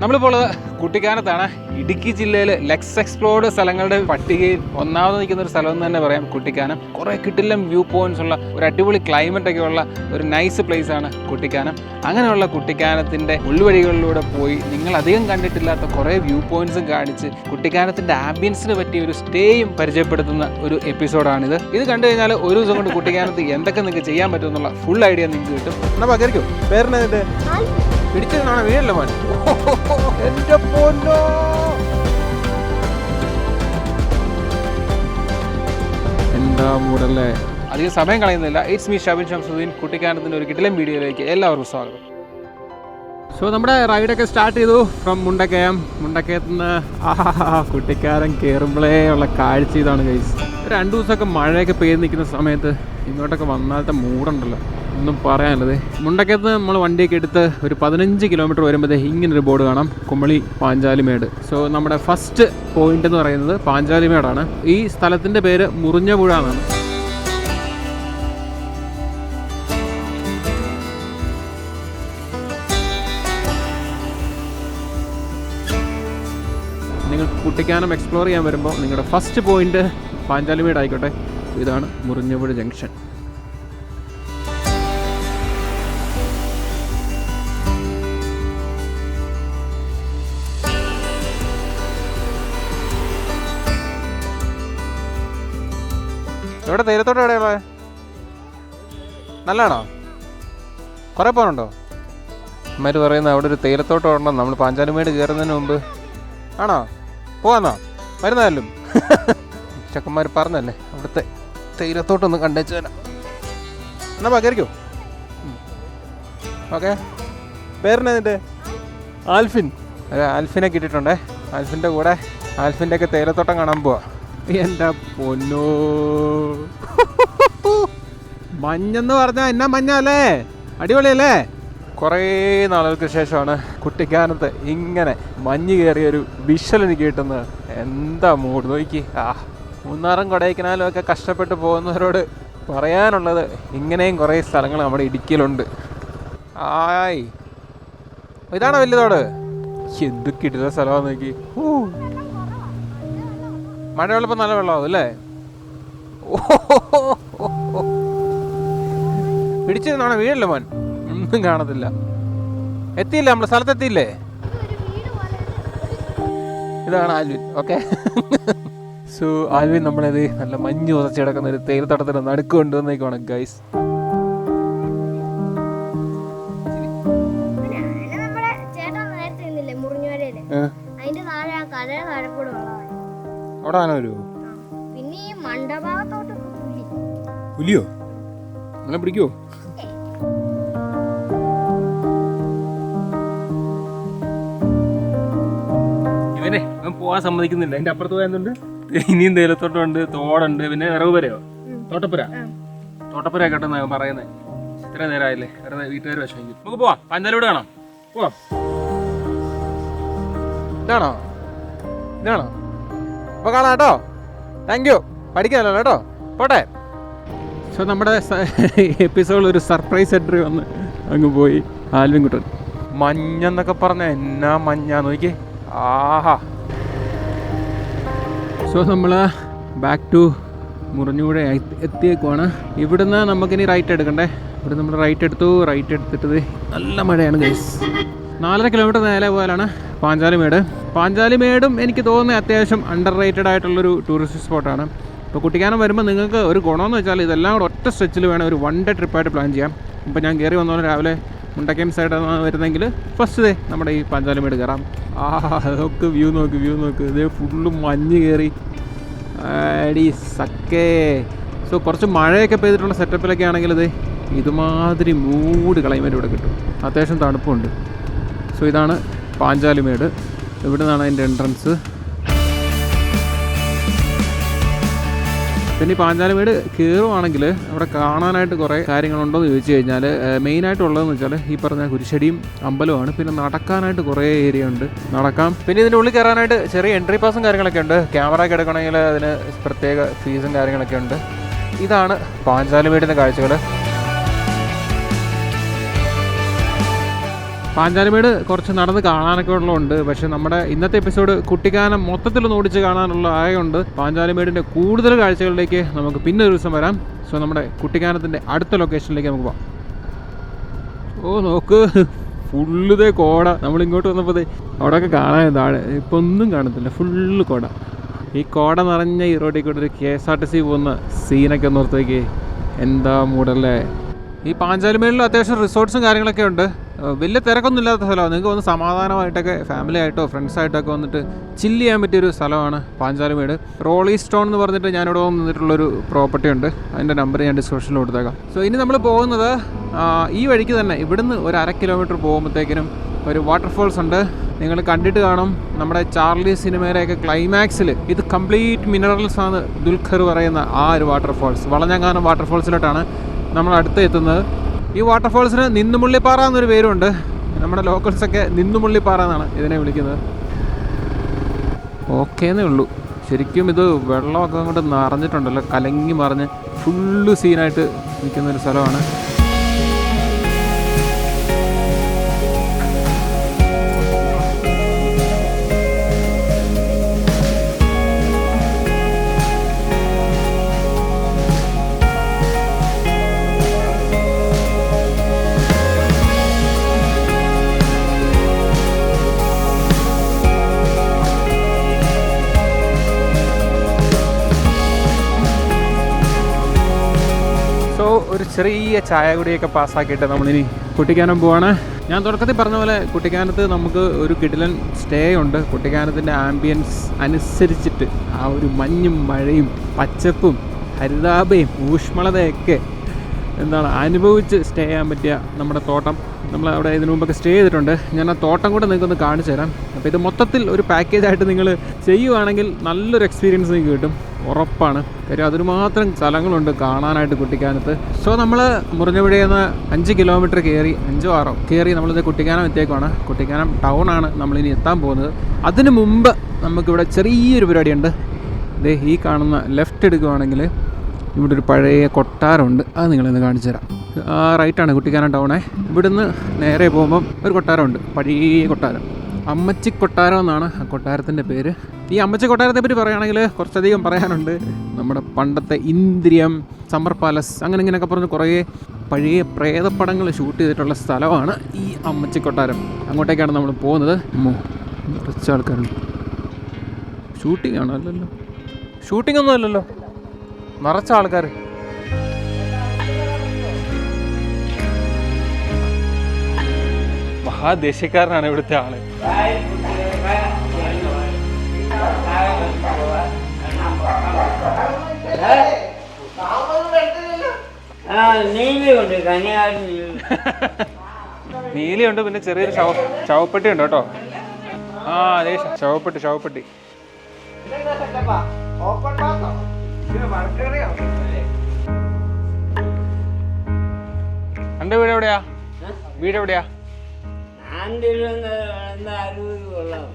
നമ്മളിപ്പോൾ ഉള്ളത് കുട്ടിക്കാനത്താണ്. ഇടുക്കി ജില്ലയിൽ ലെക്സ് എക്സ്പ്ലോർഡ് സ്ഥലങ്ങളുടെ പട്ടികയിൽ ഒന്നാമത് നിൽക്കുന്ന ഒരു സ്ഥലം എന്ന് തന്നെ പറയാം കുട്ടിക്കാനം. കുറേ കിടിലം വ്യൂ പോയിന്റ്സ് ഉള്ള ഒരു അടിപൊളി ക്ലൈമറ്റ് ഒക്കെ ഉള്ള ഒരു നൈസ് പ്ലേസ് ആണ് കുട്ടിക്കാനം. അങ്ങനെയുള്ള കുട്ടിക്കാനത്തിൻ്റെ ഉൾവഴികളിലൂടെ പോയി നിങ്ങൾ അധികം കണ്ടിട്ടില്ലാത്ത കുറേ വ്യൂ പോയിന്റ്സും കാണിച്ച് കുട്ടിക്കാനത്തിൻ്റെ ആംബിയൻസിന് പറ്റിയ ഒരു സ്റ്റേയും പരിചയപ്പെടുത്തുന്ന ഒരു എപ്പിസോഡാണിത്. ഇത് കണ്ടു കഴിഞ്ഞാൽ ഒരു ദിവസം കൊണ്ട് കുട്ടിക്കാനത്ത് എന്തൊക്കെ നിങ്ങൾക്ക് ചെയ്യാൻ പറ്റുമെന്നുള്ള ഫുൾ ഐഡിയ നിങ്ങൾക്ക് കിട്ടും. എന്നാൽ പകരിക്കും പേരിനതിൻ്റെ പിടിച്ചതാണ് വീഴല്ലോ മോൻ. എന്റെ പൊന്നോ, എന്താ മൂടല്ലേ. അധികം സമയം കളയുന്നില്ല. It's me Shabin Shamsuddin. കുട്ടിക്കാനത്തിൻ്റെ ഒരു കിടിലൻ വീഡിയോയിലേക്ക് എല്ലാവർക്കും സ്വാഗതം. സോ നമ്മുടെ റൈഡൊക്കെ സ്റ്റാർട്ട് ചെയ്തു ഫ്രം മുണ്ടക്കയം. മുണ്ടക്കയത്ത് നിന്ന് കുട്ടിക്കാനം കയറുമ്പോഴേ ഉള്ള കാഴ്ച ഇതാണ് ഗൈസ്. 2 ദിവസമൊക്കെ മഴയൊക്കെ പെയ്ത് നിൽക്കുന്ന സമയത്ത് ഇങ്ങോട്ടൊക്കെ വന്നാലത്തെ മൂടുണ്ടല്ലോ, ഒന്നും പറയാനുള്ളത്. മുണ്ടക്കയത്ത് നമ്മൾ വണ്ടിയൊക്കെ എടുത്ത് ഒരു 15 കിലോമീറ്റർ വരുമ്പോഴത്തേ ഇങ്ങനൊരു ബോർഡ് കാണാം, കുമളി പാഞ്ചാലിമേട്. സോ നമ്മുടെ ഫസ്റ്റ് പോയിന്റ് എന്ന് പറയുന്നത് പാഞ്ചാലിമേടാണ്. ഈ സ്ഥലത്തിൻ്റെ പേര് മുറിഞ്ഞപുഴ എന്നാണ്. നിങ്ങൾ കുട്ടിക്കാനം എക്സ്പ്ലോർ ചെയ്യാൻ വരുമ്പോൾ നിങ്ങളുടെ ഫസ്റ്റ് പോയിന്റ് പാഞ്ചാലിമേട് ആയിക്കോട്ടെ. ഇതാണ് മുറിഞ്ഞപുഴ ജംഗ്ഷൻ. എവിടെ തേയിലത്തോട്ടം എവിടെയുള്ള നല്ലതാണോ? കുറേ പോകാനുണ്ടോ? അമ്മര് പറയുന്നത് അവിടെ ഒരു തേയിലത്തോട്ടം ഉണ്ടോ നമ്മൾ പാഞ്ചാലിമേട് കയറുന്നതിന് മുമ്പ്. ആണോ? പോവാന്നോ? വരുന്നതല്ലും ചക്കന്മാർ പറഞ്ഞല്ലേ അവിടുത്തെ തേയിലത്തോട്ടൊന്ന് കണ്ടേച്ചു തരാം. എന്നാ പകരിക്കോ? ഓക്കെ. പേരിനെ നിൻ്റെ? ആൽഫിൻ. ആൽഫിനെ കിട്ടിയിട്ടുണ്ടേ. ആൽഫിൻ്റെ കൂടെ ആൽഫിൻ്റെ ഒക്കെ തേയിലത്തോട്ടം കാണാൻ പോവാ. എൻ്റെ പൊന്നോ, മഞ്ഞെന്ന് പറഞ്ഞാൽ എന്നാ മഞ്ഞല്ലേ, അടിപൊളിയല്ലേ. കുറേ നാളുകൾക്ക് ശേഷമാണ് കുട്ടിക്കാനത്ത് ഇങ്ങനെ മഞ്ഞ് കയറിയൊരു വിഷ്വൽ എനിക്ക് കിട്ടുന്നത്. എന്താ മൂഡ് നോക്കി. മൂന്നാറും കൊടൈക്കനാലും ഒക്കെ കഷ്ടപ്പെട്ട് പോകുന്നവരോട് പറയാനുള്ളത് ഇങ്ങനെയും കുറേ സ്ഥലങ്ങൾ നമ്മുടെ ഇടുക്കിയിലുണ്ട്. ആയ്, ഇതാണോ വലിയതോട്? എന്ത് കിട്ടുന്ന സ്ഥലമാണെന്ന് നോക്കി. മഴവെള്ളപ്പം നല്ല വെള്ളമാവും അല്ലേ? പിടിച്ചിരുന്നാണോ വീഴല്ലോ മോൻ? ഒന്നും കാണത്തില്ല. എത്തിയില്ല, നമ്മുടെ സ്ഥലത്തെത്തിയില്ലേ? ഇതാണ് ആൽവിൻ. ഓക്കെ. സോ ആൽവിൻ നമ്മളത് നല്ല മഞ്ഞ് ഉറച്ച് കിടക്കുന്ന ഒരു തേയിലത്തോട്ടത്തിന് നടുക്ക് കൊണ്ടുവന്നേക്കാണ് ഗൈസ്. അവിടെ ആന വരുമോ? പുലിയോ? അങ്ങനെ പിടിക്കുവോ? ഇവനെ അവൻ പോകാൻ സമ്മതിക്കുന്നില്ല. എൻ്റെ അപ്പുറത്ത് പോയതുകൊണ്ട് ഇനിയും തേയിലത്തോട്ടമുണ്ട്, തോടുണ്ട്, പിന്നെ ഇറവുപുരയോ തോട്ടപ്പുര. തോട്ടപ്പുര കേട്ടെന്നാ പറയുന്നത്. ഇത്ര നേരമായില്ലേ, വേറെ വീട്ടുകാർ വിഷമിക്കും. നമുക്ക് പോവാം. പാഞ്ചാലിമേട് കാണാം. പോവാം. ഇതാണോ? ഇതാണോ? അപ്പോൾ കാണാം കേട്ടോ. Thank you. പഠിക്കാമല്ലോ കേട്ടോ. പോട്ടെ. സോ നമ്മുടെ എപ്പിസോഡിൽ ഒരു സർപ്രൈസ് എൻട്രി വന്ന് അങ്ങ് പോയി ആൽവിൻ കുട്ടൻ. മഞ്ഞെന്നൊക്കെ പറഞ്ഞാൽ എന്നാ മഞ്ഞാ നോക്കി. ആഹാ. സോ നമ്മൾ ബാക്ക് ടു മുറിഞ്ഞുപുഴ എത്തിയേക്കുവാണ്. ഇവിടുന്ന് നമുക്കിനി റൈറ്റ് എടുക്കണ്ടേ. ഇവിടെ നമ്മൾ റൈറ്റ് എടുത്തു. റൈറ്റ് എടുത്തിട്ടത് നല്ല മഴയാണ് ഗൈസ്. 4.5 കിലോമീറ്റർ നേരെ പോയാലാണ് പാഞ്ചാലിമേട്. പാഞ്ചാലിമേടും എനിക്ക് തോന്നുന്നത് അത്യാവശ്യം അണ്ടർ റേറ്റഡ് ആയിട്ടുള്ളൊരു ടൂറിസ്റ്റ് സ്പോട്ടാണ്. ഇപ്പോൾ കുട്ടിക്കാനം വരുമ്പോൾ നിങ്ങൾക്ക് ഒരു ഗുണമെന്ന് വെച്ചാൽ ഇതെല്ലാം കൂടെ ഒറ്റ സ്ട്രെച്ചിൽ വേണം ഒരു 1 ഡേ ട്രിപ്പായിട്ട് പ്ലാൻ ചെയ്യാം. ഇപ്പോൾ ഞാൻ കയറി വന്നോളൂ രാവിലെ മുണ്ടക്കയം സൈഡാണ് വരുന്നെങ്കിൽ ഫസ്റ്റ് നമ്മുടെ ഈ പാഞ്ചാലിമേട് കയറാം. അതൊക്കെ വ്യൂ നോക്ക്. ഇത് ഫുള്ളും മഞ്ഞ് കയറി അടി സക്കേ. സോ കുറച്ച് മഴയൊക്കെ പെയ്തിട്ടുള്ള സെറ്റപ്പിലൊക്കെ ആണെങ്കിൽ ഇതുമാതിരി മൂഡ് ക്ലൈമറ്റ് ഇവിടെ കിട്ടും. അത്യാവശ്യം തണുപ്പുണ്ട്. സോ ഇതാണ് പാഞ്ചാലിമേട്. ഇവിടെ നിന്നാണ് അതിൻ്റെ എൻട്രൻസ്. പിന്നെ ഈ പാഞ്ചാലിമേട് കയറുവാണെങ്കിൽ അവിടെ കാണാനായിട്ട് കുറേ കാര്യങ്ങളുണ്ടോ എന്ന് ചോദിച്ചു കഴിഞ്ഞാൽ മെയിനായിട്ടുള്ളതെന്ന് വെച്ചാൽ ഈ പറഞ്ഞ കുരിശടിയും അമ്പലമാണ്. പിന്നെ നടക്കാനായിട്ട് കുറേ ഏരിയ ഉണ്ട്, നടക്കാം. പിന്നെ ഇതിൻ്റെ ഉള്ളിൽ കയറാനായിട്ട് ചെറിയ എൻട്രി പാസും കാര്യങ്ങളൊക്കെ ഉണ്ട്. ക്യാമറ ഒക്കെ എടുക്കണമെങ്കിൽ അതിന് പ്രത്യേക ഫീസും കാര്യങ്ങളൊക്കെ ഉണ്ട്. ഇതാണ് പാഞ്ചാലിമേടിൻ്റെ കാഴ്ചകൾ. പാഞ്ചാലിമേട് കുറച്ച് നടന്ന് കാണാനൊക്കെ ഉള്ളതുണ്ട്. പക്ഷേ നമ്മുടെ ഇന്നത്തെ എപ്പിസോഡ് കുട്ടിക്കാനം മൊത്തത്തിലൊന്ന് ഓടിച്ച് കാണാനുള്ള ആയതുകൊണ്ട് പാഞ്ചാലിമേടിൻ്റെ കൂടുതൽ കാഴ്ചകളിലേക്ക് നമുക്ക് പിന്നെ ഒരു ദിവസം വരാം. സോ നമ്മുടെ കുട്ടിക്കാനത്തിൻ്റെ അടുത്ത ലൊക്കേഷനിലേക്ക് നമുക്ക് പോകാം. ഓ നോക്ക്, ഫുള്ളിതേ കോട. നമ്മളിങ്ങോട്ട് വന്നപ്പോൾ അവിടെയൊക്കെ കാണാൻ താഴെ ഇപ്പോൾ ഒന്നും കാണത്തില്ല, ഫുള്ള് കോട. ഈ കോട നിറഞ്ഞ ഈ റോഡിൽ കൂടെ ഒരു KSRTC പോകുന്ന സീനൊക്കെ ഒന്ന് ഓർത്തേക്ക്, എന്താ മൂടല്ലേ. ഈ പാഞ്ചാലിമേളിൽ അത്യാവശ്യം റിസോർട്ട്സും കാര്യങ്ങളൊക്കെ ഉണ്ട്. വലിയ തിരക്കൊന്നും ഇല്ലാത്ത സ്ഥലമാണ്. നിങ്ങൾക്ക് വന്ന് സമാധാനമായിട്ടൊക്കെ ഫാമിലി ആയിട്ടോ ഫ്രണ്ട്സായിട്ടൊക്കെ വന്നിട്ട് ചില്ല് ചെയ്യാൻ പറ്റിയൊരു സ്ഥലമാണ് പാഞ്ചാലിമേട്. റോളി സ്റ്റോൺ എന്ന് പറഞ്ഞിട്ട് ഞാനിവിടെ വന്നിട്ടുള്ളൊരു പ്രോപ്പർട്ടി ഉണ്ട്. അതിൻ്റെ നമ്പർ ഞാൻ ഡിസ്ക്രിപ്ഷനിൽ കൊടുത്തേക്കാം. സോ ഇനി നമ്മൾ പോകുന്നത് ഈ വഴിക്ക് തന്നെ ഇവിടുന്ന് ഒരു 1/2 കിലോമീറ്റർ പോകുമ്പോഴത്തേക്കിനും ഒരു വാട്ടർഫോൾസ് ഉണ്ട്. നിങ്ങൾ കണ്ടിട്ട് കാണും നമ്മുടെ ചാർലി സിനിമയിലെയൊക്കെ ക്ലൈമാക്സിൽ. ഇത് കംപ്ലീറ്റ് മിനറൽസ് ആണ് ദുൽഖർ പറയുന്ന ആ ഒരു വാട്ടർഫോൾസ്. വളഞ്ഞങ്ങാനം വാട്ടർഫോൾസിലോട്ടാണ് നമ്മൾ അടുത്ത് എത്തുന്നത്. ഈ വാട്ടർഫോൾസിന് നിന്നുമുള്ളിപ്പാറ എന്നൊരു പേരുണ്ട്. നമ്മുടെ ലോക്കൽസൊക്കെ നിന്നുമുള്ളിപ്പാറ എന്നാണ് ഇതിനെ വിളിക്കുന്നത്. ഓക്കേന്നേ ഉള്ളൂ. ശരിക്കും ഇത് വെള്ളമൊക്കെ അങ്ങോട്ട് നിറഞ്ഞിട്ടുണ്ടല്ലോ, കലങ്ങി മറിഞ്ഞ് ഫുള്ള് സീനായിട്ട് നിൽക്കുന്നൊരു സ്ഥലമാണ്. ഒരു ചെറിയ ചായ കുടിയൊക്കെ പാസ്സാക്കിയിട്ട് നമ്മളിനി കുട്ടിക്കാനം പോവാണ്. ഞാൻ തുടക്കത്തിൽ പറഞ്ഞ പോലെ കുട്ടിക്കാനത്ത് നമുക്ക് ഒരു കിടിലൻ സ്റ്റേ ഉണ്ട്. കുട്ടിക്കാനത്തിൻ്റെ ആംബിയൻസ് അനുസരിച്ചിട്ട് ആ ഒരു മഞ്ഞും മഴയും പച്ചപ്പും ഹരിതാഭയും ഊഷ്മളതയൊക്കെ എന്താണ് അനുഭവിച്ച് സ്റ്റേ ചെയ്യാൻ പറ്റിയ നമ്മുടെ തോട്ടം. നമ്മൾ അവിടെ ഇതിനു മുമ്പൊക്കെ സ്റ്റേ ചെയ്തിട്ടുണ്ട്. ഞാൻ ആ തോട്ടം കൂടെ നിങ്ങൾക്കൊന്ന് കാണിച്ചു തരാം. അപ്പോൾ ഇത് മൊത്തത്തിൽ ഒരു പാക്കേജായിട്ട് നിങ്ങൾ ചെയ്യുവാണെങ്കിൽ നല്ലൊരു എക്സ്പീരിയൻസ് നിങ്ങൾക്ക് കിട്ടും, ഉറപ്പാണ്. കാര്യം അതിന് മാത്രം സ്ഥലങ്ങളുണ്ട് കാണാനായിട്ട് കുട്ടിക്കാനത്ത്. സോ നമ്മൾ മുറിഞ്ഞപുഴയിൽ നിന്ന് 5 കിലോമീറ്റർ കയറി 5 6 കയറി നമ്മളിത് കുട്ടിക്കാനം എത്തിയേക്കുവാണ്. കുട്ടിക്കാനം ടൗൺ ആണ് നമ്മളിനി എത്താൻ പോകുന്നത്. അതിന് മുമ്പ് നമുക്കിവിടെ ചെറിയൊരു പരിപാടിയുണ്ട്. ദേ ഈ കാണുന്ന ലെഫ്റ്റ് എടുക്കുവാണെങ്കിൽ ഇവിടെ ഒരു പഴയ കൊട്ടാരമുണ്ട്. അത് നിങ്ങളിന്ന് കാണിച്ചു തരാം. റൈറ്റാണ് കുട്ടിക്കാനം ടൗണേ. ഇവിടുന്ന് നേരെ പോകുമ്പം ഒരു കൊട്ടാരമുണ്ട്, പഴയ കൊട്ടാരം. അമ്മച്ചി കൊട്ടാരം എന്നാണ് ആ കൊട്ടാരത്തിൻ്റെ പേര്. ഈ അമ്മച്ചി കൊട്ടാരത്തെ പറ്റി പറയുകയാണെങ്കിൽ കുറച്ചധികം പറയാനുണ്ട്. നമ്മുടെ പണ്ടത്തെ ഇന്ദ്രിയം, സമ്മർ പാലസ്, അങ്ങനെ ഇങ്ങനെയൊക്കെ പറഞ്ഞ് കുറേ പഴയ പ്രേതപ്പടങ്ങൾ ഷൂട്ട് ചെയ്തിട്ടുള്ള സ്ഥലമാണ് ഈ അമ്മച്ചി കൊട്ടാരം. അങ്ങോട്ടേക്കാണ് നമ്മൾ പോകുന്നത്. കുറച്ച് ആൾക്കാരുണ്ട്. ഷൂട്ടിംഗ് ആണോ? അല്ലല്ലോ, ഷൂട്ടിംഗ് ഒന്നും അല്ലല്ലോ, നിറച്ച ആൾക്കാർ. മഹാദേശക്കാരനാണ് ഇവിടുത്തെ ആള്. നീലിയുണ്ട്, പിന്നെ ചെറിയൊരു ശവപ്പെട്ടി ഉണ്ട് കേട്ടോ. അതെ, ശവപ്പെട്ടി. എന്റെ വീട് എവിടെയാ? വീട് എവിടെയാ? 60 കൊല്ലം.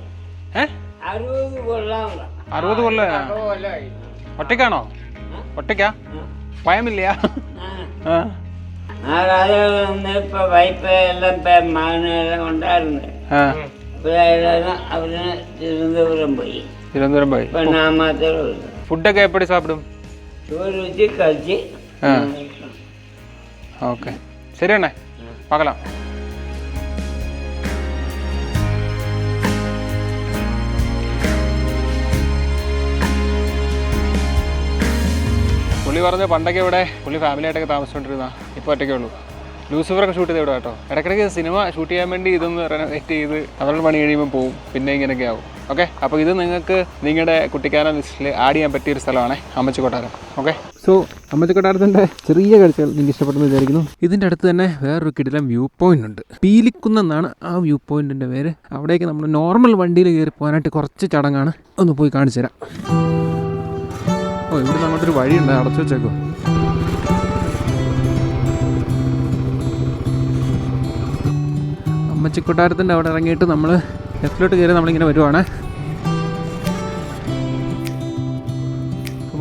ഒറ്റയ്ക്കാണോ? ഒറ്റയ്ക്കാ? ഭയമില്ല? തിരുവനന്തപുരം പോയി. ഫുഡൊക്കെ എപ്പടി സാപ്പിടും? ഓക്കെ, ശരി അണ്ണേ, പാകലാം. പുള്ളി പറഞ്ഞ പണ്ടൊക്കെ ഇവിടെ പുള്ളി ഫാമിലി ആയിട്ടൊക്കെ താമസിച്ചുകൊണ്ടിരുന്ന, ഇപ്പോൾ ഒറ്റയ്ക്കേ ഉള്ളൂ. ലൂസിഫറൊക്കെ ഷൂട്ട് ചെയ്ത് ഇവിടെ കേട്ടോ. ഇടയ്ക്കിടയ്ക്ക് സിനിമ ഷൂട്ട് ചെയ്യാൻ വേണ്ടി ഇതൊന്ന് റെനോവേറ്റ് ചെയ്ത് അവരുടെ പണി കഴിയുമ്പോൾ പോവും, പിന്നെ ഇങ്ങനെയൊക്കെ ആവും. ഓക്കെ, അപ്പോൾ ഇത് നിങ്ങൾക്ക് നിങ്ങളുടെ കുട്ടിക്കാനം ലിസ്റ്റിൽ ആഡ് ചെയ്യാൻ പറ്റിയൊരു സ്ഥലമാണ് അമ്മച്ചി കൊട്ടാരം. ഓക്കെ, സോ അമ്മച്ചി കൊട്ടാരത്തിൻ്റെ ചെറിയ കാഴ്ചകൾ നിങ്ങൾക്ക് ഇഷ്ടപ്പെട്ടെന്ന് വിചാരിക്കുന്നു. ഇതിൻ്റെ അടുത്ത് തന്നെ വേറൊരു കിടിലൻ വ്യൂ പോയിൻ്റ് ഉണ്ട്. പീലിക്കുന്നെന്നാണ് ആ വ്യൂ പോയിൻറ്റിൻ്റെ പേര്. അവിടേക്ക് നമ്മൾ നോർമൽ വണ്ടിയിൽ കയറി പോകാനായിട്ട് കുറച്ച് ചടങ്ങാണ്. ഒന്ന് പോയി കാണിച്ചു തരാം. ഇവിടുന്ന് അങ്ങോട്ടൊരു വഴിയുണ്ട്, അടച്ചു വെച്ചേക്കോ. അമ്മച്ചിക്കൊട്ടാരത്തിൻ്റെ അവിടെ ഇറങ്ങിയിട്ട് നമ്മൾ ലെഫ്റ്റിലോട്ട് കയറി നമ്മളിങ്ങനെ വരുവാണ്.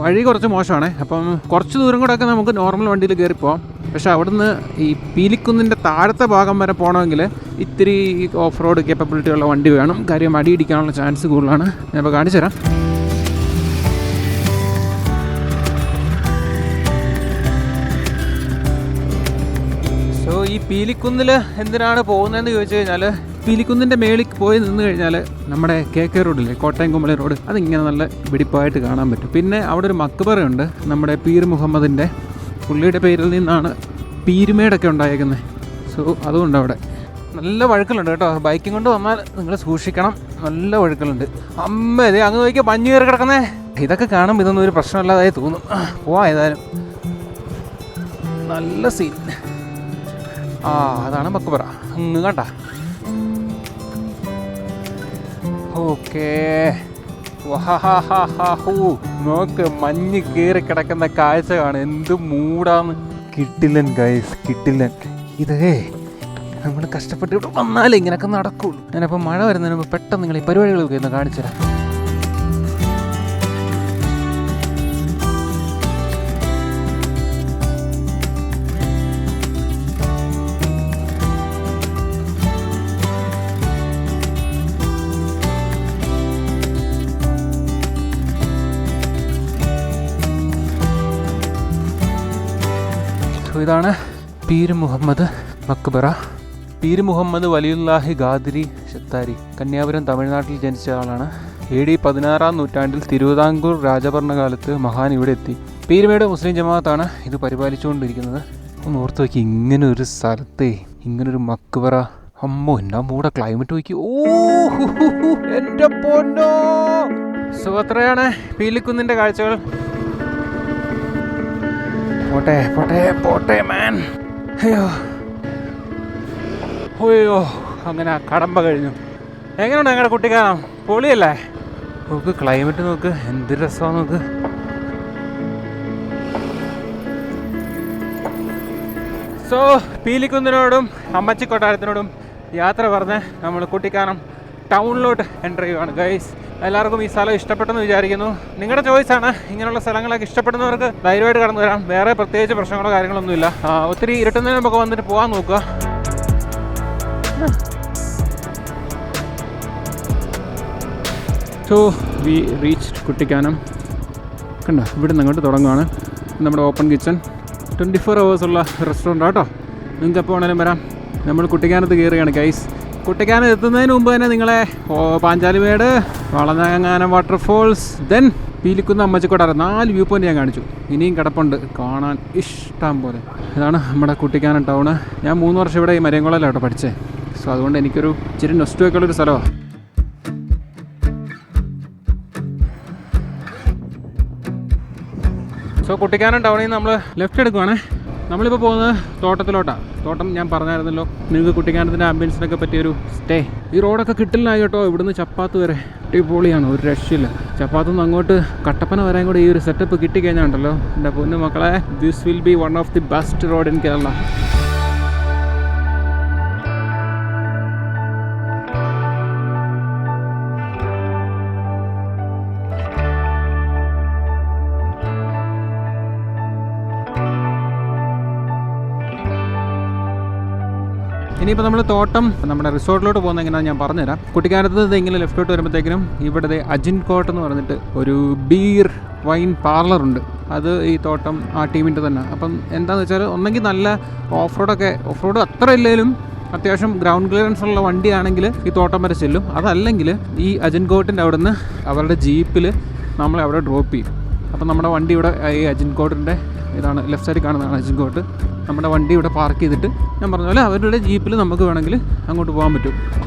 വഴി കുറച്ച് മോശമാണ്. അപ്പം കുറച്ച് ദൂരം കൂടെ ഒക്കെ നമുക്ക് നോർമൽ വണ്ടിയിൽ കയറി പോവാം. പക്ഷേ അവിടുന്ന് ഈ പീലിക്കുന്നിൻ്റെ താഴത്തെ ഭാഗം വരെ പോകണമെങ്കിൽ ഇത്തിരി ഓഫ് റോഡ് കേപ്പബിലിറ്റി ഉള്ള വണ്ടി വേണം. കാര്യം അടിയിടിക്കാനുള്ള ചാൻസ് കൂടുതലാണ്. ഞാനിപ്പോൾ കാണിച്ചു തരാം. സോ ഈ പീലിക്കുന്നിൽ എന്തിനാണ് പോകുന്നതെന്ന് ചോദിച്ചു കഴിഞ്ഞാൽ, പീലിക്കുന്നിൻ്റെ മേളിൽ പോയി നിന്ന് കഴിഞ്ഞാൽ നമ്മുടെ KK റോഡില്ലേ, കോട്ടയം കുമളി റോഡ്, അതിങ്ങനെ നല്ല വെടിപ്പായിട്ട് കാണാൻ പറ്റും. പിന്നെ അവിടെ ഒരു മക്ബറയുണ്ട്, നമ്മുടെ പീർ മുഹമ്മദിൻ്റെ. പുള്ളിയുടെ പേരിൽ നിന്നാണ് പീരുമേടൊക്കെ ഉണ്ടായേക്കുന്നത്. സോ അതുകൊണ്ട് അവിടെ നല്ല വഴുക്കലുണ്ട് കേട്ടോ. ബൈക്കും കൊണ്ട് വന്നാൽ നിങ്ങൾ സൂക്ഷിക്കണം, നല്ല വഴുക്കലുണ്ട്. അമ്മ ഇതേ അങ്ങ് നോക്കിയാൽ മഞ്ഞ് കയറി കിടക്കുന്നേ. ഇതൊക്കെ കാണുമ്പോൾ ഇതൊന്നും ഒരു പ്രശ്നമില്ലാതായി തോന്നും. പോവാം ഏതായാലും. നല്ല സീൻ. അതാണ് മക്ബറ. അങ്ങ് കണ്ട. ഓക്കേ, നോക്ക് മഞ്ഞ് കയറി കിടക്കുന്ന കാഴ്ച കാണും. എന്ത് മൂടാന്ന്. കിട്ടില്ലൻ ഗൈസ്, കിട്ടില്ലൻ. ഇതേ നമ്മൾ കഷ്ടപ്പെട്ട് ഇവിടെ വന്നാലേ ഇങ്ങനെയൊക്കെ നടക്കുള്ളൂ. ഞാനപ്പോൾ മഴ വരുന്നതിന് മുമ്പ് പെട്ടെന്ന് നിങ്ങൾ ഈ പരിപാടികളൊക്കെ ഒന്ന് കാണിച്ചു തരാം. ഇതാണ് പീർ മുഹമ്മദ് മക്ബറ. പീർ മുഹമ്മദ് വലിയുല്ലാഹി ഖാദിരി ഷത്താരി, കന്യാപുരം, തമിഴ്നാട്ടിൽ ജനിച്ച ആളാണ്. AD 16-ാം നൂറ്റാണ്ടിൽ തിരുവിതാംകൂർ രാജഭരണകാലത്ത് മഹാൻ ഇവിടെ എത്തി. പീരുമേട് മുസ്ലിം ജമാഅത്താണ് ഇത് പരിപാലിച്ചുകൊണ്ടിരിക്കുന്നത്. ഒന്ന് ഓർത്ത് നോക്കി, ഇങ്ങനെ ഒരു സ്ഥലത്തെ ഇങ്ങനൊരു മക്ബറ. അമ്മോ, എന്നാ മൂടെ ക്ലൈമറ്റ് നോക്കി. എൻ്റെ പൊന്നോ. സോ അത്രയാണ് പീലിക്കുന്നിൻ്റെ കാഴ്ചകൾ. പോട്ടെ പോട്ടെ പോട്ടെ മാൻ. അയ്യോ അങ്ങനെ കടമ്പ കഴിഞ്ഞു. എങ്ങനെയുണ്ട് ഞങ്ങളുടെ കുട്ടിക്കാലം? പൊളിയല്ലേ? നോക്ക് ക്ലൈമറ്റ്, നോക്ക് എന്ത് രസമാണ്. നോക്ക് സോ പീലിക്കുന്നിനോടും അമ്മച്ചി കൊട്ടാരത്തിനോടും യാത്ര പറഞ്ഞ് നമ്മൾ കുട്ടിക്കാനം ടൗണിലോട്ട് എൻ്റർ ചെയ്യുവാണ് ഗൈസ്. എല്ലാവർക്കും ഈ സ്ഥലം ഇഷ്ടപ്പെട്ടെന്ന് വിചാരിക്കുന്നു. നിങ്ങളുടെ ചോയ്സാണ്. ഇങ്ങനെയുള്ള സ്ഥലങ്ങളൊക്കെ ഇഷ്ടപ്പെടുന്നവർക്ക് ധൈര്യമായിട്ട് കടന്നു വരാം. വേറെ പ്രത്യേകിച്ച് പ്രശ്നങ്ങളോ കാര്യങ്ങളൊന്നുമില്ല. ഒത്തിരി ഇരുട്ടുന്നതിന് മുമ്പൊക്കെ വന്നിട്ട് പോകാൻ നോക്കുക. So we reached Kuttikkanam. കണ്ടോ, ഇവിടെ നിന്ന് അങ്ങോട്ട് തുടങ്ങുകയാണ്. നമ്മുടെ ഓപ്പൺ കിച്ചൺ, 24 hours ഉള്ള റെസ്റ്റോറൻ്റ് കേട്ടോ. നിങ്ങൾക്ക് എപ്പോൾ വേണേലും വരാം. നമ്മൾ കുട്ടിക്കാനത്ത് കയറുകയാണ് ഗൈസ്. കുട്ടിക്കാനം എത്തുന്നതിന് മുമ്പ് തന്നെ നിങ്ങളെ പാഞ്ചാലിമേട്, വളഞ്ഞങ്ങാനം waterfalls, then Peelikkunnu, Ammachikottaram, 4 view point ഞാൻ കാണിച്ചു. ഇനിയും കിടപ്പുണ്ട് കാണാൻ ഇഷ്ടം പോലെ. ഇതാണ് നമ്മുടെ കുട്ടിക്കാനം ടൗണ്. ഞാൻ 3 വർഷം ഇവിടെ ഈ മരിയംകുളയിലാണ് പഠിച്ചത്. സോ അതുകൊണ്ട് എനിക്കൊരു ഇച്ചിരി നൊസ്റ്റുമൊക്കെയുള്ളൊരു സ്ഥലമാണ്. സോ കുട്ടിക്കാനം ടൗണിൽ നിന്ന് നമ്മൾ ലെഫ്റ്റ് എടുക്കുവാണേ. നമ്മളിപ്പോൾ പോകുന്നത് തോട്ടത്തിലോട്ടാണ്. തോട്ടം ഞാൻ പറഞ്ഞായിരുന്നല്ലോ നിങ്ങൾക്ക് കുട്ടിക്കാനത്തിൻ്റെ ആംബിയൻസിനൊക്കെ പറ്റിയൊരു സ്റ്റേ. ഈ റോഡൊക്കെ കിട്ടില്ലായി കേട്ടോ. ഇവിടുന്ന് ചപ്പാത്ത് വരെ അടിപൊളിയാണ്, ഒരു രക്ഷയില്ല. ചപ്പാത്ത് നിന്ന് അങ്ങോട്ട് കട്ടപ്പന വരാൻ കൂടെ ഈ ഒരു സെറ്റപ്പ് കിട്ടിക്കഴിഞ്ഞാൽ ഉണ്ടല്ലോ എൻ്റെ പൊന്നു മക്കളെ, this will be one of the best road in Kerala. ഇനിയിപ്പോൾ നമ്മൾ തോട്ടം നമ്മുടെ റിസോർട്ടിലോട്ട് പോകുന്ന എങ്ങനെയാണെന്ന് ഞാൻ പറഞ്ഞുതരാം. കുട്ടിക്കാനത്ത് ഇത് ഇങ്ങനെ ലെഫ്റ്റോട്ട് വരുമ്പോഴത്തേക്കിനും ഇവിടെ അജിൻകോട്ട് എന്ന് പറഞ്ഞിട്ട് ഒരു ബീർ വൈൻ പാർലറുണ്ട്. അത് ഈ തോട്ടം ആ ടീമിൻ്റെ തന്നെ. അപ്പം എന്താണെന്ന് വെച്ചാൽ ഒന്നെങ്കിൽ നല്ല ഓഫ് റോഡ് അത്ര ഇല്ലെങ്കിലും അത്യാവശ്യം ഗ്രൗണ്ട് ക്ലിയറൻസ് ഉള്ള വണ്ടിയാണെങ്കിൽ ഈ തോട്ടം വരെ ചെല്ലും. അതല്ലെങ്കിൽ ഈ അജിൻകോട്ടിൻ്റെ അവിടെ നിന്ന് അവരുടെ ജീപ്പിൽ നമ്മളെ അവിടെ ഡ്രോപ്പ് ചെയ്യും. അപ്പം നമ്മുടെ വണ്ടി ഇവിടെ ഈ അജിൻകോട്ടിൻ്റെ ഇതാണ് ലെഫ്റ്റ് സൈഡിൽ കാണുന്നതാണ് അജിൻകോട്ട്. നമ്മുടെ വണ്ടി ഇവിടെ പാർക്ക് ചെയ്തിട്ട് ഞാൻ പറഞ്ഞ പോലെ അവരുടെ ജീപ്പിൽ നമുക്ക് വേണമെങ്കിൽ അങ്ങോട്ട് പോകാൻ പറ്റും.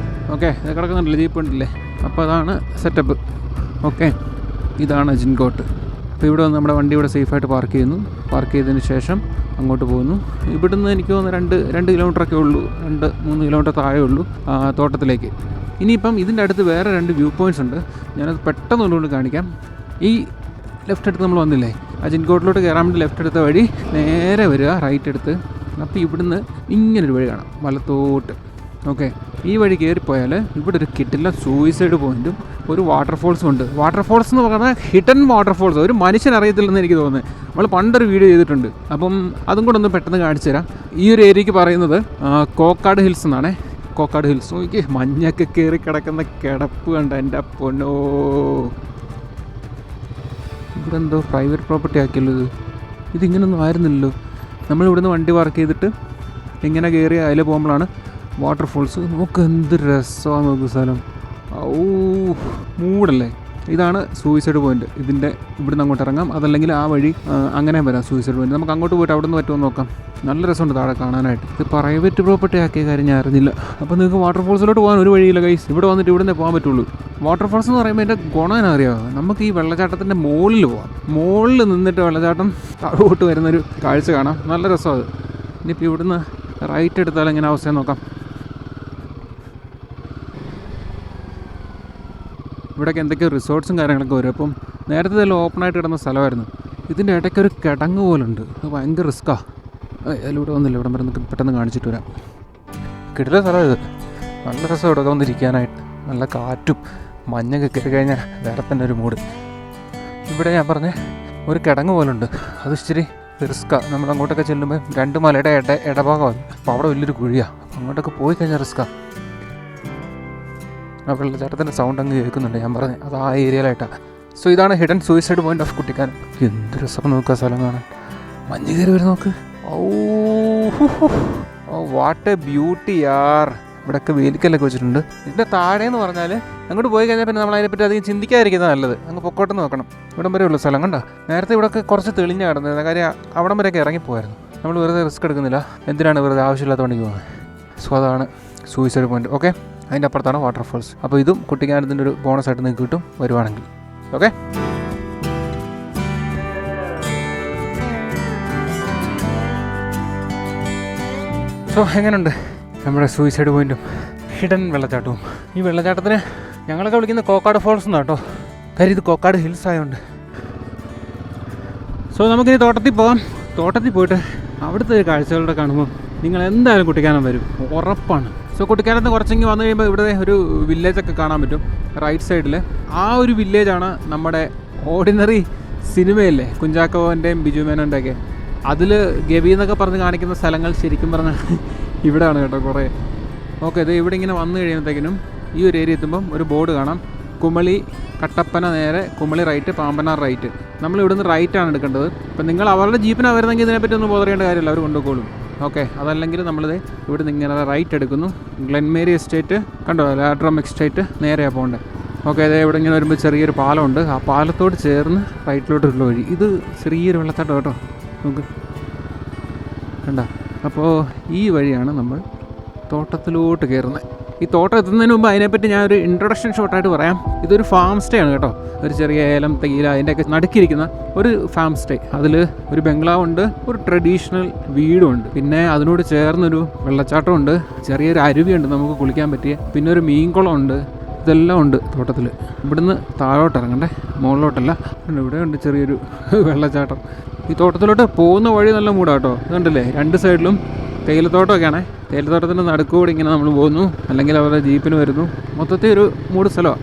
ഓക്കെ, ഇത് കിടക്കുന്നുണ്ടല്ലോ ജീപ്പ് ഉണ്ടല്ലേ. അപ്പോൾ അതാണ് സെറ്റപ്പ്. ഓക്കെ, ഇതാണ് അജിൻകോട്ട്. അപ്പോൾ ഇവിടെ വന്ന് നമ്മുടെ വണ്ടി ഇവിടെ സേഫായിട്ട് പാർക്ക് ചെയ്യുന്നു. പാർക്ക് ചെയ്തതിന് ശേഷം അങ്ങോട്ട് പോകുന്നു. ഇവിടുന്ന് എനിക്ക് തോന്നുന്നു 2 കിലോമീറ്ററൊക്കെ ഉള്ളൂ, 2-3 കിലോമീറ്റർ താഴെ ഉള്ളൂ തോട്ടത്തിലേക്ക്. ഇനിയിപ്പം ഇതിൻ്റെ അടുത്ത് വേറെ 2 വ്യൂ പോയിൻറ്റ്സ് ഉണ്ട്. ഞാനത് പെട്ടെന്നുകൊണ്ട് കാണിക്കാം. ഈ ലെഫ്റ്റ് എടുത്ത് നമ്മൾ വന്നില്ലേ, അജിൻകോട്ടിലോട്ട് കയറാൻ വേണ്ടി ലെഫ്റ്റ് എടുത്ത വഴി നേരെ വരിക, റൈറ്റ് എടുത്ത്. അപ്പോൾ ഇവിടുന്ന് ഇങ്ങനൊരു വഴി കാണാം വലത്തോട്ട്. ഓക്കെ, ഈ വഴി കയറിപ്പോയാൽ ഇവിടെ ഒരു കിട്ടില്ല സൂയിസൈഡ് പോയിൻറ്റും ഒരു വാട്ടർഫോൾസും ഉണ്ട്. വാട്ടർഫോൾസ് എന്ന് പറഞ്ഞാൽ ഹിഡൻ വാട്ടർഫോൾസ്, ഒരു മനുഷ്യൻ അറിയത്തില്ലെന്ന് എനിക്ക് തോന്നുന്നത്. നമ്മൾ പണ്ടൊരു വീഡിയോ ചെയ്തിട്ടുണ്ട്, അപ്പം അതും കൂടെ ഒന്ന് പെട്ടെന്ന് കാണിച്ചു തരാം. ഈ ഒരു ഏരിയക്ക് പറയുന്നത് കോക്കാട് ഹിൽസ് എന്നാണേ. കോക്കാട് ഹിൽസ് നോക്കി മഞ്ഞൊക്കെ കയറി കിടക്കുന്ന കിടപ്പ് കണ്ട എൻ്റെ പൊന്നോ. ഇവിടെ എന്തോ പ്രൈവറ്റ് പ്രോപ്പർട്ടി ആക്കിയല്ലോ ഇതിങ്ങനൊന്നും ആയിരുന്നില്ലല്ലോ. നമ്മളിവിടുന്ന് വണ്ടി പാർക്ക് ചെയ്തിട്ട് ഇങ്ങനെ കയറി അതിൽ പോകുമ്പോഴാണ് വാട്ടർഫോൾസ്. നമുക്ക് എന്ത് രസമാണ് നോക്ക് സ്ഥലം. ഓ മൂടല്ലേ. ഇതാണ് സൂയിസൈഡ് പോയിന്റ്. ഇതിൻ്റെ ഇവിടുന്ന് അങ്ങോട്ട് ഇറങ്ങാം, അതല്ലെങ്കിൽ ആ വഴി അങ്ങനെ വരാം സൂയിസൈഡ് പോയിന്റ്. നമുക്ക് അങ്ങോട്ട് പോയിട്ട് അവിടെ നിന്ന് പറ്റുമോ നോക്കാം. നല്ല രസമുണ്ട് താഴെ കാണാനായിട്ട്. ഇത് പ്രൈവറ്റ് പ്രോപ്പർട്ടി ആക്കിയ കാര്യം ഞാൻ അറിഞ്ഞില്ല. അപ്പോൾ നിങ്ങൾക്ക് വാട്ടർഫോൾസിലോട്ട് പോകാൻ ഒരു വഴിയില്ല ഗൈസ്. ഇവിടെ വന്നിട്ട് ഇവിടുന്ന് പോകാൻ പറ്റുള്ളൂ. വാട്ടർഫോൾസ് എന്ന് പറയുമ്പോൾ എൻ്റെ ഗുണം അറിയാമോ, നമുക്ക് ഈ വെള്ളച്ചാട്ടത്തിൻ്റെ മുകളിൽ പോകാം. മുകളിൽ നിന്നിട്ട് വെള്ളച്ചാട്ടം താഴോട്ട് വരുന്നൊരു കാഴ്ച കാണാം. നല്ല രസമാണ് അത്. ഇനിയിപ്പോൾ ഇവിടുന്ന് റൈറ്റ് എടുത്താൽ എങ്ങനെ അവസ്ഥ നോക്കാം. ഇവിടെയൊക്കെ എന്തൊക്കെയോ റിസോർട്ട്സും കാര്യങ്ങളൊക്കെ വരും. അപ്പം നേരത്തെ ഇതെല്ലാം ഓപ്പണായിട്ട് കിടന്ന സ്ഥലമായിരുന്നു. ഇതിൻ്റെ ഇടയ്ക്കൊരു കിടങ്ങ് പോലുണ്ട്. അത് ഭയങ്കര റിസ്ക്കാണ്. അതിലൂടെ വന്നില്ല, ഇവിടെ വരെ പെട്ടെന്ന് കാണിച്ചിട്ട് വരാം. കിട്ടില്ല സ്ഥലം ഇത്. നല്ല രസം ഇവിടെ വന്നിരിക്കാനായിട്ട്. നല്ല കാറ്റും മഞ്ഞൊക്കെ കയറി കഴിഞ്ഞാൽ വേറെ തന്നെ ഒരു മൂഡ്. ഇവിടെ ഞാൻ പറഞ്ഞ ഒരു കിടങ്ങ് പോലുണ്ട്. അത് ഇച്ചിരി റിസ്ക്കാണ്. നമ്മൾ അങ്ങോട്ടൊക്കെ ചെല്ലുമ്പോൾ 2 മലയുടെ ഇടഭാഗമാണ്. അപ്പോൾ അവിടെ വലിയൊരു കുഴിയാണ്. അങ്ങോട്ടൊക്കെ പോയി കഴിഞ്ഞാൽ റിസ്ക്കാണ്. ആ വെള്ളച്ചാട്ടത്തിൻ്റെ സൗണ്ട് അങ്ങ് കേൾക്കുന്നുണ്ട്. ഞാൻ പറഞ്ഞത് അത് ആ ഏരിയയിലായിട്ടാണ്. സോ ഇതാണ് hidden suicide point of Kuttikkanam. എന്ത് രസം നോക്കുക സ്ഥലം കാണാൻ. മഞ്ഞ് കയറി വരും നോക്ക്. ഓ വാട്ട് എ ബ്യൂട്ടി യാർ. ഇവിടെയൊക്കെ വേലിക്കല്ലൊക്കെ വെച്ചിട്ടുണ്ട്. ഇതിൻ്റെ താഴേന്ന് പറഞ്ഞാൽ അങ്ങോട്ട് പോയി കഴിഞ്ഞാൽ പിന്നെ നമ്മൾ അതിനെപ്പറ്റി അധികം ചിന്തിക്കാതിരിക്കുന്നത് നല്ലത്. അങ്ങ് പൊക്കോട്ടെന്ന് നോക്കണം. ഇവിടം വരെ ഉള്ള സ്ഥലം കണ്ടോ. നേരത്തെ ഇവിടെയൊക്കെ കുറച്ച് തെളിഞ്ഞ കിടന്നത്. കാര്യം അവിടം വരെയൊക്കെ ഇറങ്ങിപ്പോയായിരുന്നു. നമ്മൾ വെറുതെ റിസ്ക് എടുക്കുന്നില്ല. എന്തിനാണ് വെറുതെ ആവശ്യമില്ലാത്തതുകൊണ്ടേക്ക് പോകുന്നത്. സോ അതാണ് സൂയിസൈഡ് പോയിന്റ്. ഓക്കെ, അതിൻ്റെ അപ്പുറത്താണ് വാട്ടർഫോൾസ്. അപ്പോൾ ഇതും കുട്ടിക്കാനത്തിൻ്റെ ഒരു ബോണസായിട്ട് നിങ്ങൾക്ക് കിട്ടും വരുവാണെങ്കിൽ. ഓക്കെ, സോ എങ്ങനെയുണ്ട് നമ്മുടെ സൂയിസൈഡ് പോയിന്റും ഹിഡൻ വെള്ളച്ചാട്ടവും. ഈ വെള്ളച്ചാട്ടത്തിന് ഞങ്ങളൊക്കെ വിളിക്കുന്നത് കോക്കാട് ഫോൾസ് എന്നാണ് കേട്ടോ. കാര്യം ഇത് കോക്കാട് ഹിൽസ് ആയതുകൊണ്ട്. സോ നമുക്കിനി തോട്ടത്തിൽ പോകാം. തോട്ടത്തിൽ പോയിട്ട് അവിടുത്തെ ഒരു കാഴ്ചകളുടെ കാണുമ്പോൾ നിങ്ങൾ എന്തായാലും കുട്ടിക്കാനം വരും, ഉറപ്പാണ്. സോ കുട്ടിക്കാനത്ത് കുറച്ചെങ്കിൽ വന്നു കഴിയുമ്പോൾ ഇവിടെ ഒരു വില്ലേജൊക്കെ കാണാൻ പറ്റും റൈറ്റ് സൈഡിൽ. ആ ഒരു വില്ലേജാണ് നമ്മുടെ ഓർഡിനറി സിനിമയല്ലേ, കുഞ്ചാക്കോൻ്റെയും ബിജു മേനോൻ്റെ ഒക്കെ. അതിൽ ഗവി എന്നൊക്കെ പറഞ്ഞ് കാണിക്കുന്ന സ്ഥലങ്ങൾ ശരിക്കും പറഞ്ഞാൽ ഇവിടെയാണ് കേട്ടോ കുറേ. ഓക്കെ, ഇത് ഇവിടെ ഇങ്ങനെ വന്നു കഴിയുമ്പോഴത്തേക്കിനും ഈ ഒരു ഏരിയ എത്തുമ്പം ഒരു ബോർഡ് കാണാം. കുമളി കട്ടപ്പന നേരെ, കുമളി റൈറ്റ്, പാമ്പനാർ റൈറ്റ്. നമ്മൾ ഇവിടുന്ന് റൈറ്റാണ് എടുക്കേണ്ടത്. അപ്പം നിങ്ങൾ അവരുടെ ജീപ്പിനാണ് വരുന്നെങ്കിൽ ഇതിനെപ്പറ്റി ഒന്നും ബോധ ചെയ്യേണ്ട കാര്യമില്ല, അവർ കൊണ്ടുപോയിക്കോളും. ഓക്കെ, അതല്ലെങ്കിൽ നമ്മളിത് ഇവിടെ നിന്ന് ഇങ്ങനെ റൈറ്റ് എടുക്കുന്നു. ഗ്ലെൻമേരി എസ്റ്റേറ്റ് കണ്ടോ, ലാഡ്രം എസ്റ്റേറ്റ് നേരെയാണ് പോകേണ്ടത്. ഓക്കെ, അതെ ഇവിടെ ഇങ്ങനെ വരുമ്പോൾ ചെറിയൊരു പാലമുണ്ട്. ആ പാലത്തോട് ചേർന്ന് റൈറ്റിലോട്ടുള്ള വഴി. ഇത് ചെറിയൊരു വെള്ളച്ചാട്ടം കേട്ടോ, നമുക്ക് കണ്ട. അപ്പോൾ ഈ വഴിയാണ് നമ്മൾ തോട്ടത്തിലോട്ട് കയറുന്നത്. ഈ തോട്ടം എത്തുന്നതിന് മുമ്പ് അതിനെപ്പറ്റി ഞാനൊരു ഇൻട്രൊഡക്ഷൻ ഷോർട്ടായിട്ട് പറയാം. ഇതൊരു ഫാം സ്റ്റേ ആണ് കേട്ടോ. ഒരു ചെറിയ ഏലം, തേയില അതിൻ്റെയൊക്കെ നടുക്കിയിരിക്കുന്ന ഒരു ഫാം സ്റ്റേ. അതിൽ ഒരു ബംഗ്ലാവുണ്ട്, ഒരു ട്രഡീഷണൽ വീടുണ്ട്, പിന്നെ അതിനോട് ചേർന്നൊരു വെള്ളച്ചാട്ടമുണ്ട്, ചെറിയൊരു അരുവിയുണ്ട് നമുക്ക് കുളിക്കാൻ പറ്റിയ, പിന്നെ ഒരു മീൻകുളമുണ്ട്. ഇതെല്ലാം ഉണ്ട് തോട്ടത്തിൽ. ഇവിടുന്ന് താഴോട്ട് ഇറങ്ങണ്ടേ, മുകളിലോട്ടല്ല. ഇവിടെ ഉണ്ട് ചെറിയൊരു വെള്ളച്ചാട്ടം. ഈ തോട്ടത്തിലോട്ട് പോകുന്ന വഴി നല്ല മൂടാട്ടോ. ഇതുണ്ടല്ലേ, 2 സൈഡിലും തേയിലത്തോട്ടമൊക്കെയാണേ. തേയിലത്തോട്ടത്തിൻ്റെ നടുക്കൂടെ ഇങ്ങനെ നമ്മൾ പോകുന്നു, അല്ലെങ്കിൽ അവരുടെ ജീപ്പിന് വരുന്നു. മൊത്തത്തിൽ ഒരു മൂട് സ്ഥലമാണ്.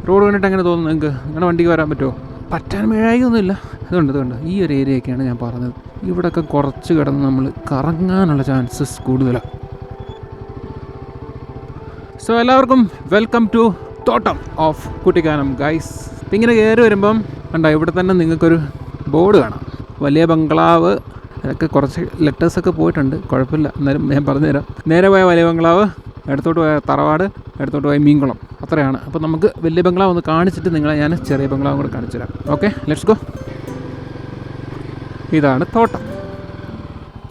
റോഡ് കണ്ടിട്ട് എങ്ങനെ തോന്നുന്നു നിങ്ങൾക്ക്? നിങ്ങളുടെ വണ്ടിക്ക് വരാൻ പറ്റുമോ? പറ്റാൻ മേഴായൊന്നുമില്ല. ഇതുണ്ട് ഈ ഒരു ഏരിയയൊക്കെയാണ് ഞാൻ പറഞ്ഞത്. ഇവിടെയൊക്കെ കുറച്ച് കിടന്ന് നമ്മൾ കറങ്ങാനുള്ള ചാൻസസ് കൂടുതലാണ്. സോ എല്ലാവർക്കും വെൽക്കം ടു തോട്ടം ഓഫ് കുട്ടിക്കാനം ഗൈസ്. ഇങ്ങനെ കയറി വരുമ്പം കണ്ടോ, ഇവിടെ തന്നെ നിങ്ങൾക്കൊരു ബോർഡ് കാണാം, വലിയ ബംഗ്ലാവ്. അതൊക്കെ കുറച്ച് ലെറ്റേഴ്സൊക്കെ പോയിട്ടുണ്ട്, കുഴപ്പമില്ല, എന്നാലും ഞാൻ പറഞ്ഞുതരാം. നേരെ പോയ വലിയ ബംഗ്ലാവ്, ഇടത്തോട്ട് പോയ തറവാട്, ഇടത്തോട്ട് പോയ മീൻകുളം, അത്രയാണ്. അപ്പോൾ നമുക്ക് വലിയ ബംഗ്ലാവ് ഒന്ന് കാണിച്ചിട്ട് നിങ്ങളെ ഞാൻ ചെറിയ ബംഗ്ലാവും കൂടെ കാണിച്ചു തരാം. Okay, let's go. ഇതാണ് തോട്ടം.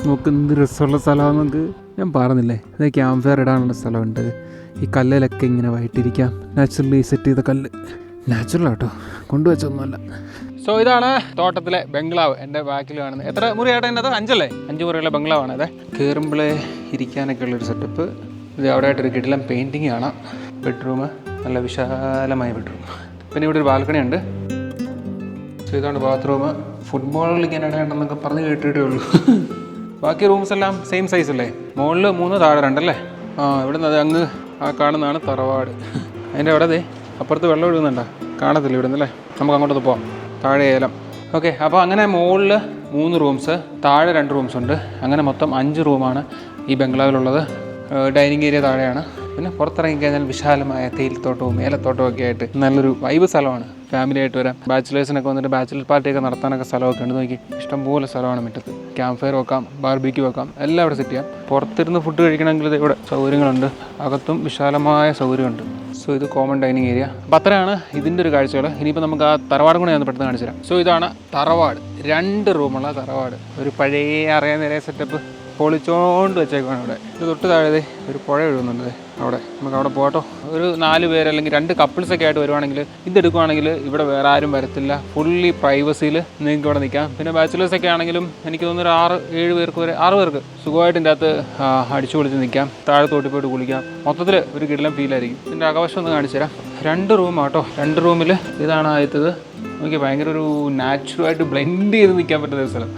നമുക്ക് എന്ത് രസമുള്ള സ്ഥലമാണ്. നമുക്ക് ഞാൻ പറഞ്ഞില്ലേ, ഇത് ക്യാമ്പ് ഫയർ ഇടാനുള്ള സ്ഥലമുണ്ട്. ഈ കല്ലിലൊക്കെ ഇങ്ങനെ വൈകിട്ടിരിക്കാം. നാച്ചുറലി സെറ്റ് ചെയ്ത കല്ല്, നാച്ചുറൽ ആട്ടോ, കൊണ്ടുവച്ചൊന്നുമല്ല. സോ ഇതാണ് തോട്ടത്തിലെ ബംഗ്ലാവ്. എൻ്റെ ബാക്കിൽ കാണുന്നത് എത്ര മുറിയായിട്ട് എൻ്റെ അത് 5 അല്ലേ, 5 മുറിയുള്ള ബംഗ്ലാവാണ്. അതെ, കയറുമ്പോഴേ ഇരിക്കാനൊക്കെ ഉള്ളൊരു സെറ്റപ്പ്. ഇത് അവിടെ ആയിട്ടൊരു കിടിലം പെയിൻറ്റിങ് കാണാം. ബെഡ്റൂം, നല്ല വിശാലമായ ബെഡ്റൂം. പിന്നെ ഇവിടെ ഒരു ബാൽക്കണി ഉണ്ട്. സോ ഇതാണ് ബാത്റൂം. ഫുട്ബോൾ കളിക്കാൻ ഇടയുണ്ടെന്നൊക്കെ പറഞ്ഞ് കേട്ടിട്ടേ ഉള്ളൂ. ബാക്കി റൂംസ് എല്ലാം സെയിം സൈസ് അല്ലേ, മുകളിൽ 3 താഴെ 2 അല്ലേ. ഇവിടുന്ന് അത് അങ്ങ് ആ കാണുന്നതാണ് തറവാട്. അതിൻ്റെ അവിടെ അപ്പുറത്ത് വെള്ളം ഒഴുകുന്നുണ്ടോ? കാണത്തില്ല ഇവിടുന്ന് അല്ലേ. നമുക്ക് അങ്ങോട്ടൊന്ന് പോവാം. താഴെ ഏലം. ഓക്കെ, അപ്പോൾ അങ്ങനെ മുകളിൽ 3 റൂംസ്, താഴെ 2 റൂംസ് ഉണ്ട്. അങ്ങനെ മൊത്തം 5 റൂമാണ് ഈ ബംഗ്ലാവിലുള്ളത്. ഡൈനിങ് ഏരിയ താഴെയാണ്. പിന്നെ പുറത്തിറങ്ങി കഴിഞ്ഞാൽ വിശാലമായ തേയിലത്തോട്ടവും ഏലത്തോട്ടവും ഒക്കെ ആയിട്ട് നല്ലൊരു വൈബ് സ്ഥലമാണ്. ഫാമിലി ആയിട്ട് വരാം. ബാച്ചിലേഴ്സിനൊക്കെ വന്നിട്ട് ബാച്ചിലർ പാർട്ടിയൊക്കെ നടത്താനൊക്കെ സ്ഥലമൊക്കെ ഉണ്ട്. നോക്കി ഇഷ്ടംപോലെ സ്ഥലമാണ് മുറ്റത്ത്. ക്യാമ്പ് ഫയർ വെക്കാം, ബാർബിക്യൂ വെക്കാം, എല്ലാം ഇവിടെ സെറ്റ് ചെയ്യാം. പുറത്തിരുന്ന് ഫുഡ് കഴിക്കണമെങ്കിൽ ഇവിടെ സൗകര്യങ്ങളുണ്ട്. അകത്തും വിശാലമായ സൗകര്യമുണ്ട്. സോ ഇത് കോമൺ ഡൈനിങ് ഏരിയ. അപ്പോൾ അത്രയാണ് ഇതിൻ്റെ ഒരു കാഴ്ചകൾ. ഇനിയിപ്പോൾ നമുക്ക് ആ തറവാടും കൂടെ ഞാൻ പെട്ടെന്ന് കാണിച്ചു തരാം. സോ ഇതാണ് തറവാട്. 2 റൂമുള്ള തറവാട്. ഒരു പഴയ അറിയാൻ സെറ്റപ്പ് പൊളിച്ചോണ്ട് വെച്ചേക്കാണ് ഇവിടെ. ഇത് തൊട്ട് താഴെ ഒരു പുഴ എഴുതുന്നുണ്ട് അവിടെ. നമുക്ക് അവിടെ പോകട്ടോ. ഒരു 4 പേര് അല്ലെങ്കിൽ 2 കപ്പിൾസൊക്കെ ആയിട്ട് വരുവാണെങ്കിൽ ഇതെടുക്കുവാണെങ്കിൽ ഇവിടെ വേറെ ആരും വരത്തില്ല. ഫുള്ളി പ്രൈവസിയിൽ നിങ്ങൾക്ക് ഇവിടെ നിൽക്കാം. പിന്നെ ബാച്ചിലേഴ്സൊക്കെ ആണെങ്കിലും എനിക്ക് തോന്നുന്നു ഒരു 6-7 പേർക്ക് വരെ 6 പേർക്ക് സുഖമായിട്ട് ഇതിൻ്റെ അകത്ത് അടിച്ചു പൊളിച്ച് നിൽക്കാം. താഴെ തോട്ടി പോയിട്ട് കുളിക്കാം. മൊത്തത്തിൽ ഒരു കിടിലം ഫീലായിരിക്കും. ഇതിൻ്റെ ആകാശം ഒന്ന് കാണിച്ചു തരാം. 2 റൂമാട്ടോ. 2 റൂമിൽ ഇതാണ് ആദ്യത്തത്. നമുക്ക് ഭയങ്കര ഒരു നാച്ചുറലായിട്ട് ബ്ലെൻഡ് ചെയ്ത് നിൽക്കാൻ പറ്റുന്ന ഒരു സ്ഥലം.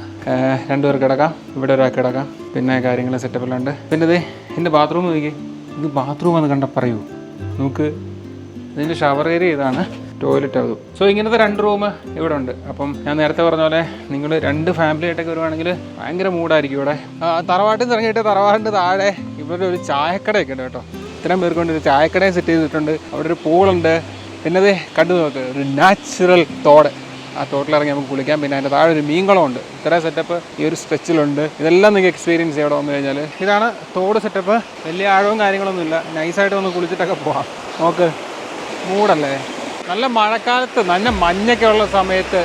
2 പേർക്ക് കിടക്കാം. ഇവിടെ ഒരാൾക്ക് കിടക്കാം. പിന്നെ കാര്യങ്ങൾ സെറ്റപ്പെല്ലാം ഉണ്ട്. പിന്നെ ഇത് എൻ്റെ ബാത്റൂം നോക്കി. ഇത് ബാത്റൂം എന്ന് കണ്ടാൽ പറയൂ. നമുക്ക് ഇതിൻ്റെ ഷവർ ഏരിയ ഇതാണ്, ടോയ്ലറ്റ് അതും. സോ ഇങ്ങനത്തെ 2 റൂം ഇവിടെ ഉണ്ട്. അപ്പം ഞാൻ നേരത്തെ പറഞ്ഞ പോലെ നിങ്ങൾ 2 ഫാമിലി ആയിട്ടൊക്കെ വരുവാണെങ്കിൽ ഭയങ്കര മൂഡായിരിക്കും ഇവിടെ. തറവാട്ടിൽ നിന്ന് ഇറങ്ങിയിട്ട് തറവാടിൻ്റെ താഴെ ഇവിടെ ഒരു ചായക്കടയൊക്കെ ഉണ്ട് കേട്ടോ. ഇത്രയും പേർക്ക് കൊണ്ട് ഒരു ചായക്കടയും സെറ്റ് ചെയ്തിട്ടുണ്ട്. അവിടെ ഒരു പൂളുണ്ട്. പിന്നെ അത് കണ്ടു നോക്ക്, ഒരു നാച്ചുറൽ തോട്. ആ തോട്ടിലിറങ്ങി നമുക്ക് കുളിക്കാം. പിന്നെ അതിൻ്റെ താഴെ ഒരു മീൻകുളമുണ്ട്. ഇത്ര സെറ്റപ്പ് ഈ ഒരു സ്ട്രെച്ചിലുണ്ട്. ഇതെല്ലാം നിങ്ങൾക്ക് എക്സ്പീരിയൻസ് ചെയ്യണം വന്നു കഴിഞ്ഞാൽ. ഇതാണ് തോട് സെറ്റപ്പ്. വലിയ ആഴവും കാര്യങ്ങളൊന്നുമില്ല. നൈസായിട്ട് വന്ന് കുളിച്ചിട്ടൊക്കെ പോവാം. നോക്ക്, മൂടല്ലേ. നല്ല മഴക്കാലത്ത് നല്ല മഞ്ഞൊക്കെ ഉള്ള സമയത്ത്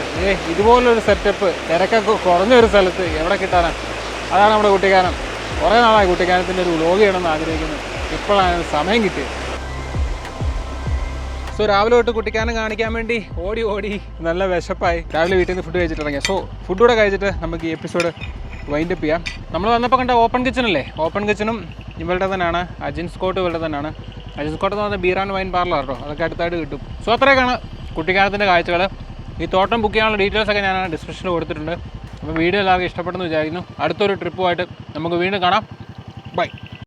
ഇതുപോലൊരു സെറ്റപ്പ് തിരക്കൊക്കെ കുറഞ്ഞൊരു സ്ഥലത്ത് എവിടെ കിട്ടാനാണ്? അതാണ് നമ്മുടെ കുട്ടിക്കാനം. കുറേ നാളായി കുട്ടിക്കാനത്തിൻ്റെ ഒരു വ്ലോഗ് ചെയ്യണമെന്ന് ആഗ്രഹിക്കുന്നത്. ഇപ്പോഴാണ് സമയം കിട്ടിയത്. സോ രാവിലെ തൊട്ട് കുട്ടിക്കാനം കാണിക്കാൻ വേണ്ടി ഓടി നല്ല വിശപ്പായി. രാവിലെ വീട്ടിൽ നിന്ന് ഫുഡ് കഴിച്ചിട്ടിറങ്ങിയ. സോ ഫുഡ് കൂടെ കഴിച്ചിട്ട് നമുക്ക് ഈ എപ്പിസോഡ് വൈൻഡപ്പ് ചെയ്യാം. നമ്മൾ വന്നപ്പോൾ കണ്ട ഓപ്പൺ കിച്ചണല്ലേ, ഓപ്പൺ കിച്ചണും ഇവരുടെ തന്നെയാണ്. അജിൻസ് കോട്ട് ഇവരുടെ തന്നെയാണ്. അജിൻസ് കോട്ട് എന്ന് പറഞ്ഞാൽ ബീർ ആൻഡ് വൈൻ പാർലർ കേട്ടോ. അതൊക്കെ അടുത്തായിട്ട് കിട്ടും. സോ അത്രയൊക്കെയാണ് കുട്ടിക്കാനത്തിൻ്റെ കാഴ്ചകൾ. ഈ തോട്ടം ബുക്ക് ചെയ്യാനുള്ള ഡീറ്റെയിൽസൊക്കെ ഞാൻ ഡിസ്ക്രിപ്ഷനിൽ കൊടുത്തിട്ടുണ്ട്. അപ്പോൾ വീഡിയോ എല്ലാവർക്കും ഇഷ്ടപ്പെട്ടെന്ന് വിചാരിക്കുന്നു. അടുത്തൊരു ട്രിപ്പുമായിട്ട് നമുക്ക് വീണ്ടും കാണാം. ബൈ.